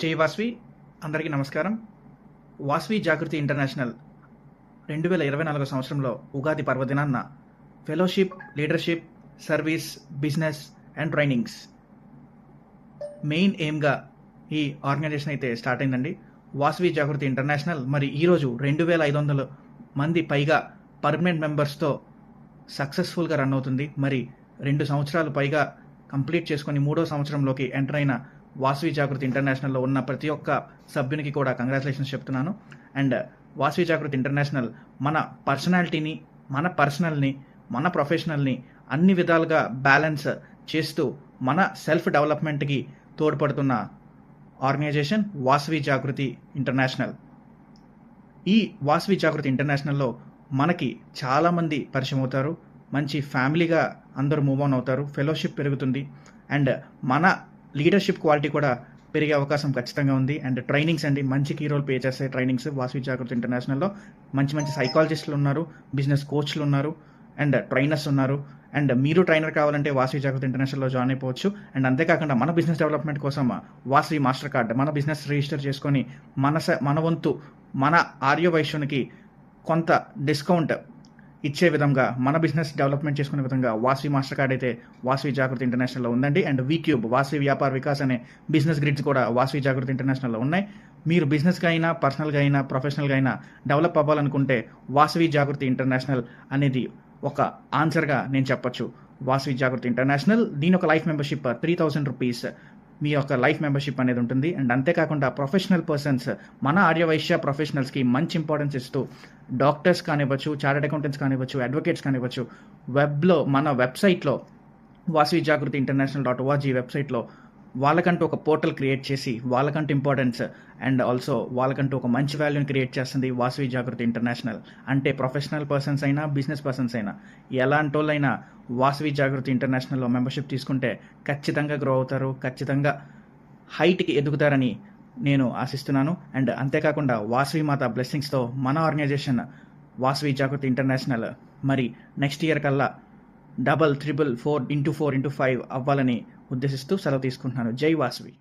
జై వాస్వి అందరికీ నమస్కారం. వాస్వి జాగృతి ఇంటర్నేషనల్ 2024 సంవత్సరంలో ఉగాది పర్వదినాన్న fellowship, leadership, service, business and trainings main ఎయిమ్గా ఈ ఆర్గనైజేషన్ అయితే స్టార్ట్ అయిందండి. వాస్వి జాగృతి ఇంటర్నేషనల్ మరి ఈరోజు 2500 మంది పైగా పర్మనెంట్ మెంబర్స్తో సక్సెస్ఫుల్గా రన్ అవుతుంది. మరి 2 సంవత్సరాలు పైగా కంప్లీట్ చేసుకొని 3వ సంవత్సరంలోకి ఎంటర్ అయిన వాస్వి జాగృతి ఇంటర్నేషనల్లో ఉన్న ప్రతి ఒక్క సభ్యునికి కూడా కంగ్రాచులేషన్స్ చెప్తున్నాను. అండ్ వాస్వి జాగృతి ఇంటర్నేషనల్ మన పర్సనాలిటీని, మన పర్సనల్ని, మన ప్రొఫెషనల్ని అన్ని విధాలుగా బ్యాలెన్స్ చేస్తూ మన సెల్ఫ్ డెవలప్మెంట్కి తోడ్పడుతున్న ఆర్గనైజేషన్ వాస్వి జాగృతి ఇంటర్నేషనల్. ఈ వాస్వి జాగృతి ఇంటర్నేషనల్లో మనకి చాలామంది పరిచయం అవుతారు, మంచి ఫ్యామిలీగా అందరూ మూవ్ ఆన్ అవుతారు, ఫెలోషిప్ పెరుగుతుంది అండ్ మన లీడర్షిప్ క్వాలిటీ కూడా పెరిగే అవకాశం ఖచ్చితంగా ఉంది. అండ్ ట్రైనింగ్స్ అండి, మంచి కీ రోల్ పే చేసే ట్రైనింగ్స్ వాస్వి జాగృతి ఇంటర్నేషనల్లో మంచి మంచి సైకాలజిస్టులు ఉన్నారు, బిజినెస్ కోచ్లు ఉన్నారు అండ్ ట్రైనర్స్ ఉన్నారు. అండ్ మీరు ట్రైనర్ కావాలంటే వాస్వి జాగృతి ఇంటర్నేషనల్లో జాయిన్ అయిపోవచ్చు. అండ్ అంతేకాకుండా మన బిజినెస్ డెవలప్మెంట్ కోసం వాస్వి మాస్టర్ కార్డ్ మన బిజినెస్ రిజిస్టర్ చేసుకొని మన వంతు మన ఆర్యవైశ్యునికి కొంత డిస్కౌంట్ ఇచ్చే విధంగా, మన బిజినెస్ డెవలప్మెంట్ చేసుకునే విధంగా వాస్వి మాస్టర్ కార్డ్ అయితే వాస్వి జాగృతి ఇంటర్నేషనల్లో ఉందండి. అండ్ వీక్యూబ్, వాస్వి వ్యాపార వికాస్ అనే బిజినెస్ గ్రిడ్స్ కూడా వాస్వి జాగృతి ఇంటర్నేషనల్లో ఉన్నాయి. మీరు బిజినెస్గా అయినా, పర్సనల్గా అయినా, ప్రొఫెషనల్గా అయినా డెవలప్ అవ్వాలనుకుంటే వాస్వి జాగృతి ఇంటర్నేషనల్ అనేది ఒక ఆన్సర్గా నేను చెప్పొచ్చు. వాస్వి జాగృతి ఇంటర్నేషనల్ దీని ఒక లైఫ్ మెంబర్షిప్ 3000 రూపీస్ మీ యొక్క లైఫ్ మెంబర్షిప్ అనేది ఉంటుంది. అండ్ అంతేకాకుండా ప్రొఫెషనల్ పర్సన్స్, మన ఆర్యవైశ్య ప్రొఫెషనల్స్కి మంచి ఇంపార్టెన్స్ ఇస్తూ డాక్టర్స్ కానివ్వచ్చు, చార్టెడ్ అకౌంటెంట్స్ కానివ్వచ్చు, అడ్వకేట్స్ కానివ్వచ్చు, వెబ్లో మన వెబ్సైట్లో వాస్వి జాగృతి international.org వెబ్సైట్లో వాళ్ళకంటూ ఒక పోర్టల్ క్రియేట్ చేసి వాళ్ళకంటూ ఇంపార్టెన్స్ అండ్ ఆల్సో వాళ్ళకంటూ ఒక మంచి వాల్యూని క్రియేట్ చేస్తుంది వాస్వి జాగృతి ఇంటర్నేషనల్. అంటే ప్రొఫెషనల్ పర్సన్స్ అయినా, బిజినెస్ పర్సన్స్ అయినా, ఎలాంటి వాళ్ళైనా వాస్వి జాగృతి ఇంటర్నేషనల్లో మెంబర్షిప్ తీసుకుంటే ఖచ్చితంగా గ్రో అవుతారు, ఖచ్చితంగా హైట్కి ఎదుగుతారని నేను ఆశిస్తున్నాను. అండ్ అంతేకాకుండా వాస్వి మాత బ్లెస్సింగ్స్తో మన ఆర్గనైజేషన్ వాస్వి జాగృతి ఇంటర్నేషనల్ మరి నెక్స్ట్ ఇయర్ కల్లా 4 4 4 x 5 అవ్వాలని ఉద్దేశిస్తూ సెలవు తీసుకుంటున్నాను. జై వాస్వి.